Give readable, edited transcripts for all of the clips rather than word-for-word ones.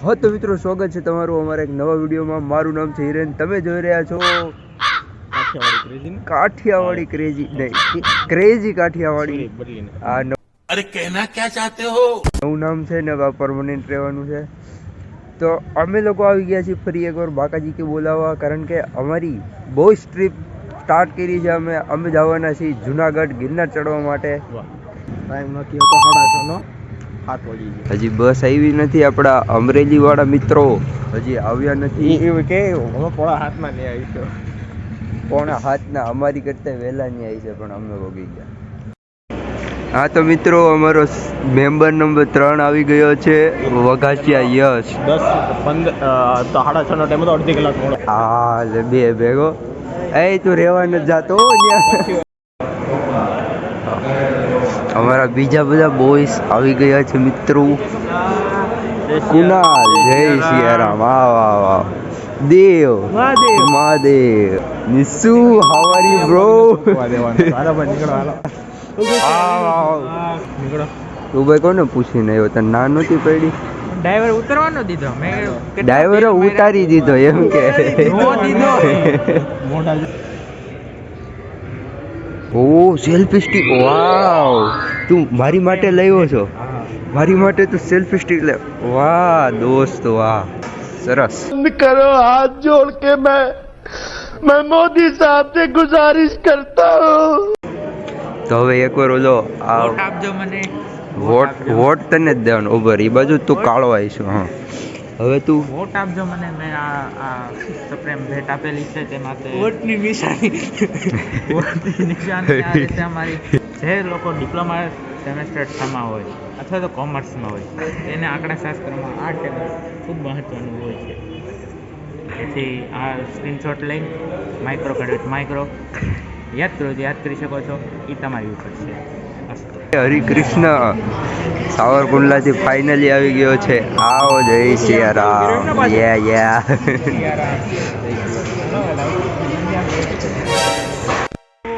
હા તો મિત્રો સ્વાગત છે તમારું અમારા એક નવા વિડીયોમાં. મારું નામ છે હિરેન. તમે જોઈ રહ્યા છો કાઠિયાવાડી ક્રેઝી નહીં ક્રેઝી કાઠિયાવાડી. આ અરે कहना क्या चाहते हो? નવું નામ છે ને પરમનન્ટ રહેવાનું છે. તો અમે લોકો આવી ગયા છીએ ફરી એકવાર બાકાજી કે બોલાવવા, કારણ કે અમારી બોયસ ટ્રીપ સ્ટાર્ટ કરી છે. અમે જવાના છીએ જુનાગઢ ગિરનાર ચડવા માટે. ટાઈમ નથી હોતો 6:30 હજી બસ આવી નથી. આપણા અમરેલી વાળા મિત્રો હજી આવ્યા નથી. એવું કે હવે પોણા હાથમાં નહીં આવી છે. પોણા હાથના અમારી કરતા વહેલા નહીં આવી છે, પણ અમે વગી ગયા. હા તો મિત્રો અમારો મેમ્બર નંબર 3 આવી ગયો છે, વઘાસિયા યશ. 10-15 તો 6:30 નો ટાઈમ હતો, અડધી કલાક મોડો. હા બે ભેગો. એ તું રહેવા નથી જાતો ત્યાં. અમારા બીજા બધા બોયસ આવી ગયા છે મિત્રો. કુનાલ, જય સિયારામ. વાહ વાહ વાહ. Dev, Mahadev, Nishu, how are you bro? તું ભાઈ કોને પૂછીને આવ્યો? તને ના નહોતી પડી? ડ્રાઈવર ઉતરવાનો દીધો, મેં ડ્રાઈવરે ઉતારી દીધો એમ કે. ઓ સેલ્ફી સ્ટિક. વાવ, તું મારી માટે લાવ્યો છો? મારી માટે તું સેલ્ફી સ્ટિક લે. વાહ દોસ્ત વાહ, સરસ. करो हाथ जोड़ के मैं मोदी साहब से गुजारिश करता हूँ. તો હવે એકવાર ઓલો વોટ આપજો મને. વોટ તને જ દેવાનો. ઉભર એ બાજુ તું કાળો આવીશું. હા હવે તું વોટ આપજો મને. મેં આ સુપ્રીમ ભેટ આપેલી છે તેમાં વોટની નિશાની વોટની નિશાની આ રીતે અમારી જે લોકો ડિપ્લોમા સેમેસ્ટરમાં હોય અથવા તો કોમર્સમાં હોય તેને આંકડાશાસ્ત્રમાં આ ટેબલ ખૂબ મહત્ત્વનું હોય છે. તેથી આ સ્ક્રીનશોટ લઈને માઇક્રો યાદ કરી શકો છો. એ તમારી ઉપર છે. હરિકૃષ્ણ સાવરકુંડલાથી ફાઇનલી આવી ગયો છે. આવો જય સિયારામ. યા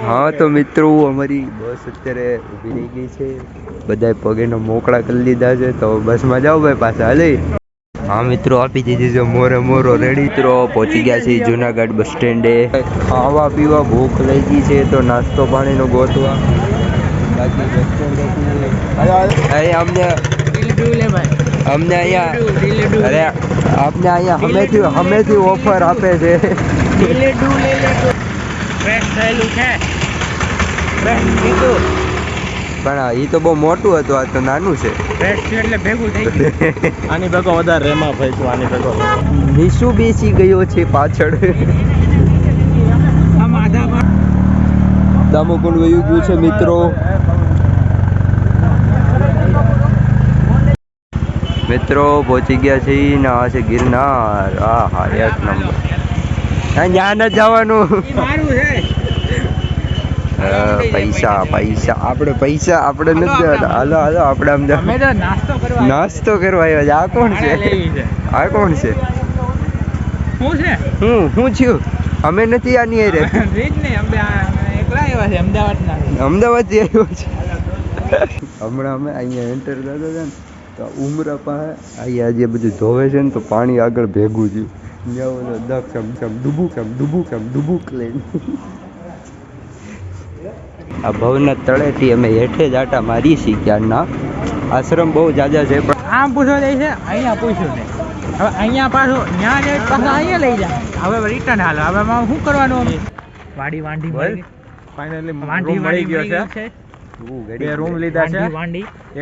હા તો મિત્રો અમારી બસ અત્યારે ઊભી રહી ગઈ છે. બધાએ પગેનો મોકળા કરી લીધા છે, તો બસમાં જાઓ ભાઈ પાછા હાલે. હા મિત્રો આપી દીધી છે મોરો રેડી. મિત્રો પહોંચી ગયા છે જુનાગઢ બસ સ્ટેન્ડે. ખાવા પીવા ભૂખ લઈ ગઈ છે, તો નાસ્તો પાણીનો ગોતવા. બાકી બસ સ્ટેન્ડે અમને અહીંયા અરે આપને અહીંયા હમેથી ઓફર આપે છે. પણ એ તો બહુ મોટું હતું, આ તો નાનું છે. એટલે ભેગું થઈ ગયું. આની ભેગો વધારે રેમાં ભાઈ છું. આની ભેગો નિશુ બેસી ગયો છે પાછળ. દામોકુંડ વયું ગયું છે મિત્રો. મિત્રો પહોંચી ગયા છે ને આ છે ગિરનાર. હા એક નંબર. ત્યાં ન જવાનું. પૈસા આપણે નથી દેવાના. હાલો આપણે અમદાવાદ નાસ્તો કરવા આવ્યા છે. આ કોણ છે? હું છું. અમે નથી આની અરે અમદાવાદથી આવ્યો છે. હમણાં અમે અહીંયા એન્ટર થતા હતા ને, તો ઉમરા પાસે અહીંયા જે બધું ધોવે છે ને, તો પાણી આગળ ભેગું થયું. ત્યાં ડુબુક લઈને આ ભવના તળેટી અમે હેઠે જ આટા મારી છીએ ક્યારના. આશ્રમ બહુ જાજા છે, પણ આમ પૂછવા જાય છે, અહીંયા પૂછ્યું નહીં. હવે અહીંયા પાછું ત્યાં જાય પાછું અહીંયા લઈ જાય. હવે રિટર્ન હાલો. હવે શું કરવાનું? વાડી ફાઇનલી વાંઢી મળી ગયો છે. બે રૂમ લીધા છે.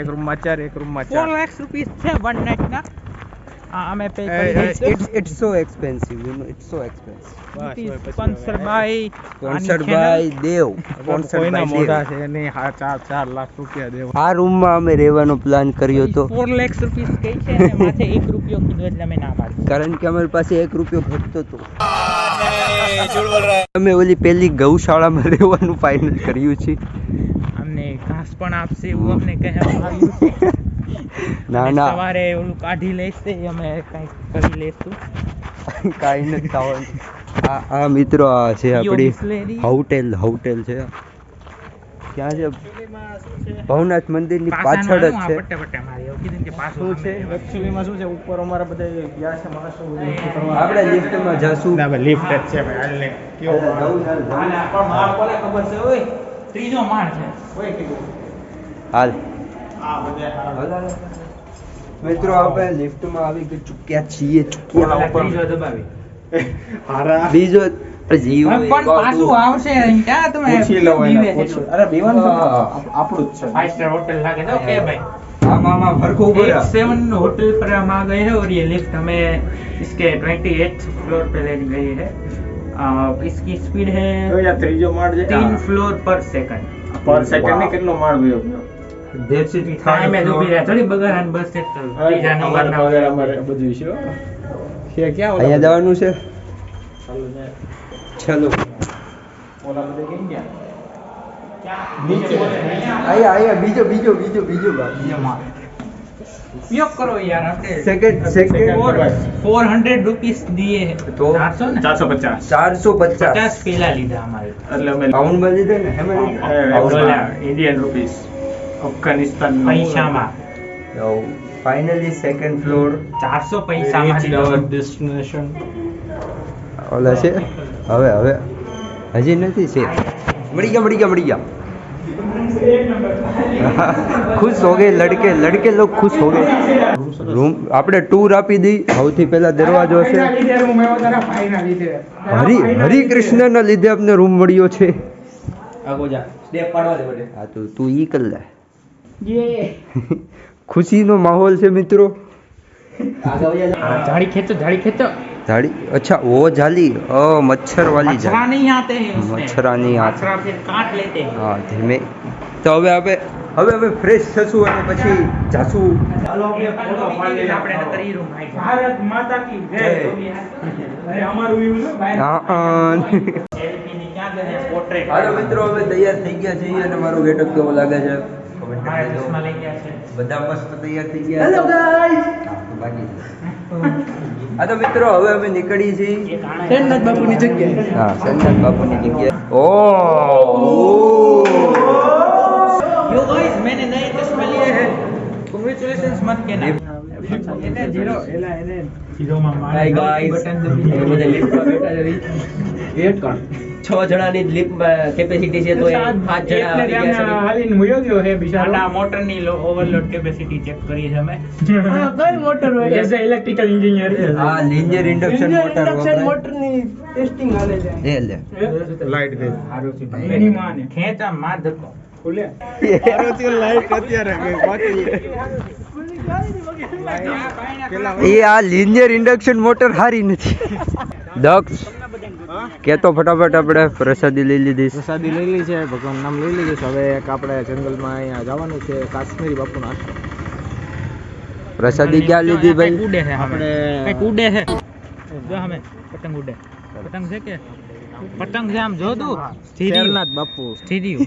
એક રૂમમાં 4, એક રૂમમાં 4. 4 લાખ રૂપિયા છે વન નાઇટ ના. અમે pay it's so expensive, you know, it's so expensive. Sponsor by Dev. કોઈના મોઢા છે નહીં. 4 લાખ રૂપિયા દેવા. આ રૂમમાં અમે રહેવાનો પ્લાન કર્યો હતો. 4 લાખ રૂપિયા કઈ છે અને માથે 1 રૂપિયો કીધો એટલે અમે ના પાડી. કારણ કે અમારી પાસે 1 રૂપિયો ઘટતો હતો. અમે ઓલી પેલી ગૌશાળામાં રહેવાનું ફાઇનલ કર્યું છે. અમને ઘાસ પણ આપશે એવું અમને કહેવામાં આવ્યું છે. ના સવારે ઓલું કાઢી લેશે, અમે કંઈક કરી લેશું. કાંઈ નથી થવાનું. આ મિત્રો આ છે આપણી હોટેલ છે. ક્યાં છે? ભવનાથ મંદિરની પાછળ જ છે. પટ્ટે પટ્ટે મારી એવું કીધું કે પાછું શું છે? એકચ્યુઅલીમાં શું છે, ઉપર અમારા બધા ગયા છે માણસો બધું કરવા. આપણે લિફ્ટમાં જાશું. ના, ભાઈ લિફ્ટ જ છે ભાઈ. હાલને કેવો જવું છે, જવું. હાલે, પણ માળ કોને ખબર છે ઓય? ત્રીજો માળ છે. કોઈ કીધું હાલ. આ બધા મિત્રો આપણે લિફ્ટમાં આવી ચૂક્યા છીએ. ઓલા ત્રીજો દબાવી. હારા બીજો જીવ પણ પાછું આવશે અહીં. ક્યાં તમે પૂછી લો એને, બીવે છે? પૂછો. અરે બીવાનું તો આપણું જ છે. 5 स्टार होटल लागे तो ओके भाई। આમાં ફરકો ઉભો રહે. 7 होटल पर हम आ गए हैं और ये लिफ्ट हमें इसके 28th फ्लोर पे ले गई है। इसकी स्पीड તો है યાર ત્રીજો માળ છે. 3 फ्लोर पर सेकंड। પર સેકન્ડ ને કેટલો માળ ગયો ગયો? टाइम में जो भी रहा थोड़ी बगैर बस से तीजा नंबर ना વગેરે અમારે બધું છે હો. છે ક્યાં ઓલા અહીંયા જવાનું છે. ચાલો ને. ચલો ઓલા બધે કેમ ગયા? नीचे અહીંયા બીજો उपयोग करो यार आपने સેકન્ડ 400 रुपीस दिए हैं तो 400 ना 450 450 50 પેલા લીધા અમારે એટલે અમે પાઉન્ડમાં લીધે ને હેમાં લીધે? ઇન્ડિયન રૂપીસ અફઘાનિસ્તાન પૈસામાં ફાઇનલી સેકન્ડ ફ્લોર 400 પૈસામાં લીધો ડેસ્ટિનેશન. ઓલા છે. હવે હજી નથી છે. મળી ગયા खुश हो गए लड़के लोग खुश हो गए. रूम આપણે ટૂર આપી દી. સૌથી પહેલા દરવાજો છે. હરિ કૃષ્ણના લીધે આપણે રૂમ મળ્યો છે. આગો જા સ્ટેપ પાડવા દે બડે. હા તું ઈ કર લે. ખુશીનો માહોલ છે મિત્રો. झाड़ी खेचो झाड़ी अच्छा वो जाली मच्छर वाली मच्छरा जाली. नहीं आते हैं उसमें मच्छरा नहीं आते. मच्छरा फिर काट लेते हैं હા ધીમે. તો હવે ફ્રેશ થશું અને પછી જાશું. આપણે નતર ઈ રૂમ આવી ભારત માતા કી જય અમારું સેલ્ફી ની ક્યાં ગયે પોર્ટ્રેટ હાલો મિત્રો હવે તૈયાર થઈ ગયા છીએ અને મારો ગેટઅપ કેવો લાગે છે કમેન્ટ મારા કરી દો. ચશ્મા લઈ ગયા છે બધા મસ્ત તૈયાર થઈ ગયા. Hello guys. બાકી છે. આ તો મિત્રો હવે અમે નીકળી છીએ સેનનાથ બાપુની જગ્યાએ હા સેનનાથ બાપુની જગ્યાએ. ઓ यो गाइस मैंने नए चश्मे लिए हैं कांग्रेचुलेशंस मत कहना એને જીરો માં મારે હાય ગાઈસ બટન એ બધા લિફ્ટમાં બેઠા છે વેટ કર 6 જણાની લિફ્ટમાં કેપેસિટી છે તો 5 જણા આવી ગયા છે હાલીને મુયો ગયો હે બિચારો. આના મોટરની ઓવરલોડ કેપેસિટી ચેક કરી છે અમે કઈ મોટર હોય? As a electrical engineer. આ લિનિયર ઇન્ડક્શન મોટર વપરાય. મોટરની ટેસ્ટિંગ હાલે છે. લે લાઈટ દે. એની માને ખેંચા માર ધક્કો ખુલે. આરોથી લાઈટ અત્યારે બાકી. એ આ લિનિયર ઇન્ડક્શન મોટર હારી નથી. દક્ષ કેતો ફટાફટ આપણે પ્રસાદી લઈ લીધી છે. પ્રસાદી લઈ લીધી છે, ભગવાન નામ લઈ લીધું છે. હવે એક આપણે જંગલમાં અહીંયા જવાનું છે કાશ્મીરી બાપુનો આશ્રમ. પ્રસાદી ક્યાં લીધી ભાઈ? ઉડે છે આપણે કઈક ઉડે છે જો અમે પતંગ ઉડે પતંગ છે કે પતંગ છે આમ જો તું શેરનાથ બાપુ સ્થિરિયું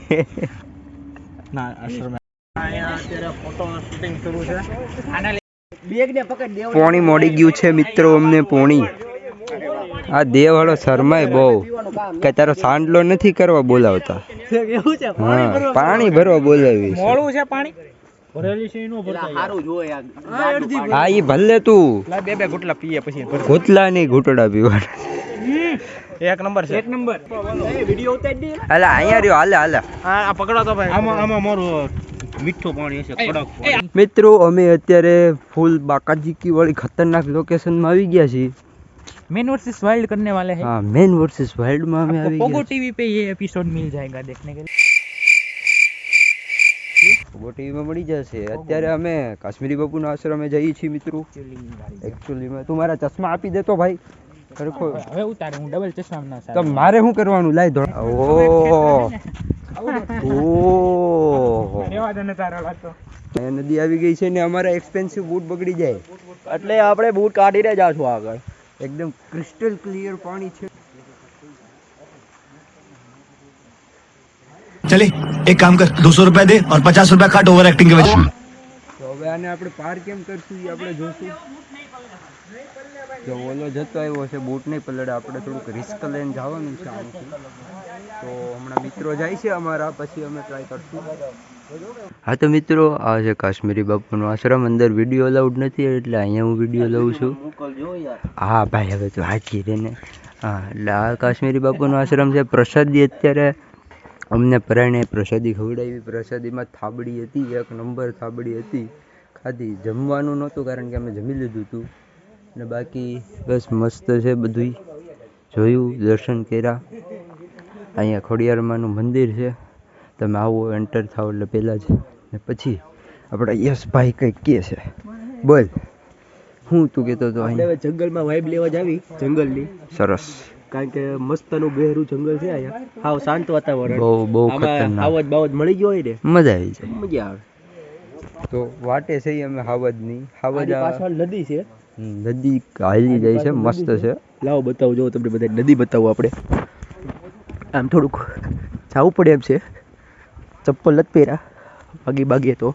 ના આશ્રમ. અહીંયા અત્યારે ફોટો શૂટિંગ શરૂ છે. આના પોણી મોડી ગયું છે મિત્રો અમને પોણી. આ દેવ વાળો શરમાય બહુ કે તારો સાંડલો નથી કરવા બોલાવતા. હા પાણી ભરવા બોલાવી છે. મોળું છે પાણી ભરેલી છે એનો ભરતા હા ઈ ભલે તું બે ગુટલા પીએ પછી ઘૂંટલા નહીં ઘૂંટડા પીવાના. એક નંબર છે. વિડિયો ઉતારી દે. હાલે અહીંયા રહ્યો હાલે આ પકડો તો ભાઈ. આમાં મારું મીઠું પાણી હશે કડક. મિત્રો અમે અત્યારે ફૂલ બાકાજી કી વાળી ખતરનાક લોકેશનમાં આવી ગયા છીએ. मेन वर्सेस वाइल्ड करने वाले हैं हाँ मेन वर्सेस वाइल्ड में हमें आपको अभी पोगो टीवी पे ये एपिसोड मिल जाएगा देखने के लिए પોગો ટીવી માં મળી જશે. અત્યારે અમે કાશ્મીરી બાપુના આશ્રમે જઈએ છીએ મિત્રો. એકચ્યુઅલી તું મારા ચશ્મા આપી દેતો ભાઈ. ખરેખર હવે ઉતારે હું ડબલ ચશ્મા ના તો મારે શું કરવાનું લાય ધોળ. ઓહો રેવા દે ને તારા વાત તો અહીંયા નદી આવી ગઈ છે ને અમારા એક્સપેન્સિવ બૂટ બગડી જાય એટલે આપણે બૂટ કાઢીને જાશું આગળ. એકદમ ક્રિસ્ટલ ક્લિયર પાણી છે. चले एक काम कर 200 रुपया दे और 50 रुपया काट ओवर एक्टिंग के वजह से. તો હવે આને આપણે પાર કેમ કરશું એ આપણે જોશું. જો ઓલો જતો આવ્યો છે બૂટ નહીં પલળે આપણે થોડુંક રિસ્ક લઈને જવાનું છે આમથી. તો હમણાં મિત્રો જાય છે અમારા, પછી અમે ટ્રાય કરશું. હા તો મિત્રો, આ છે કાશ્મીરી બાપુનો આશ્રમ. અંદર વિડીયો અલાઉડ નથી એટલે અહીંયા હું વિડીયો લઉં છું. હા ભાઈ, હવે તો હાચી રે ને. હા, એટલે આ કાશ્મીરી બાપુનો આશ્રમ છે. પ્રસાદી અત્યારે અમને પરાયણે પ્રસાદી ખવડાવી. પ્રસાદીમાં થાબડી હતી, 1 નંબર થાબડી હતી. ખાધી. જમવાનું નહોતું કારણ કે અમે જમી લીધું હતું. ને બાકી બસ મસ્ત છે બધું. જોયું, દર્શન કર્યા. અહીંયા ખોડિયારમાંનું મંદિર છે. તમે આવો, એન્ટર થાવ એટલે પહેલાં જ. ને પછી આપણા યશભાઈ કંઈક કહે છે. બોલ, હું તું કહેતો હતો? આપણે જંગલમાં વાઇબ લેવા જાવી, જંગલની. સરસ. કારણ કે મસ્તનું ગહેરું જંગલ છે અહીંયા. હાવ શાંત વાતાવરણ. બહુ આમાં ખતરનાક. હાવજ બાવજ મળી ગયો હોય ને, મજા આવી જાય. મજા આવે. તો વાટે છે અમે હાવજની. હાવજ આની પાછળ નદી છે. નદી હાલી જાય છે, મસ્ત છે. લાવો બતાવો, જો તમને બધા નદી બતાવો. આપણે આમ થોડુંક જવું પડે એમ છે. ચપ્પલ નથી પહેર્યા, બાગે તો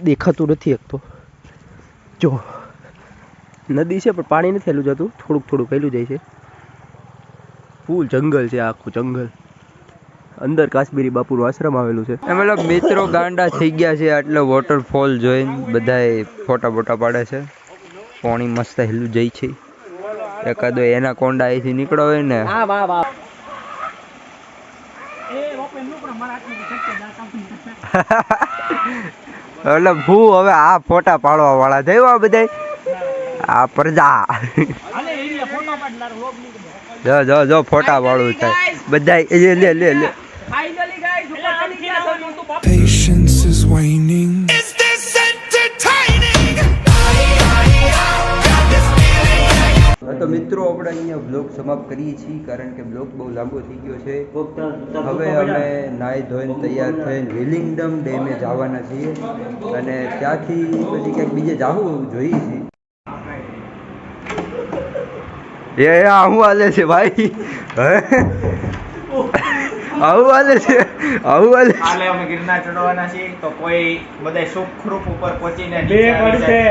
દેખાતું નથી એક તો. જો નદી છે પણ પાણી નથી હેલું જતું, થોડુંક હેલું જાય છે. ફૂલ જંગલ છે, આખું જંગલ. અંદર કાશ્મીરી બાપુનો આશ્રમ આવેલું છે. મતલબ મિત્રો ગાંડા થઈ ગયા છે એટલે વોટરફોલ જોઈને બધાએ ફોટા પાડે છે. પાણી મસ્ત હેલું જાય છે. એકાદો એના કોંડા અહીંથી નીકળો હોય ને. વાહ વાહ વાહ. એટલે હું હવે આ ફોટા પાડવા વાળા થયું આ બધા. આ પ્રજા જો ફોટા પાડવું થાય બધા. લે Patience is waning. Is this entertaining? તો મિત્રો આપણે અહીંયા બ્લોગ સમાપ્ત કરીએ છીએ કારણ કે બ્લોગ બહુ લાંબો થઈ ગયો છે. હવે અમે નાહી ધોઈને તૈયાર થઈને વિલિંગડમ ડેમે જવાના છીએ અને ત્યાંથી પછી ક્યાંક બીજે જવું એવું જોઈએ છીએ. આવું હાલે છે ભાઈ. આવું હાલે છે. હાલે અમે ગિરનાર ચડવાના છીએ તો કોઈ બધા સુખરૂપ ઉપર પહોંચીને બે પડશે.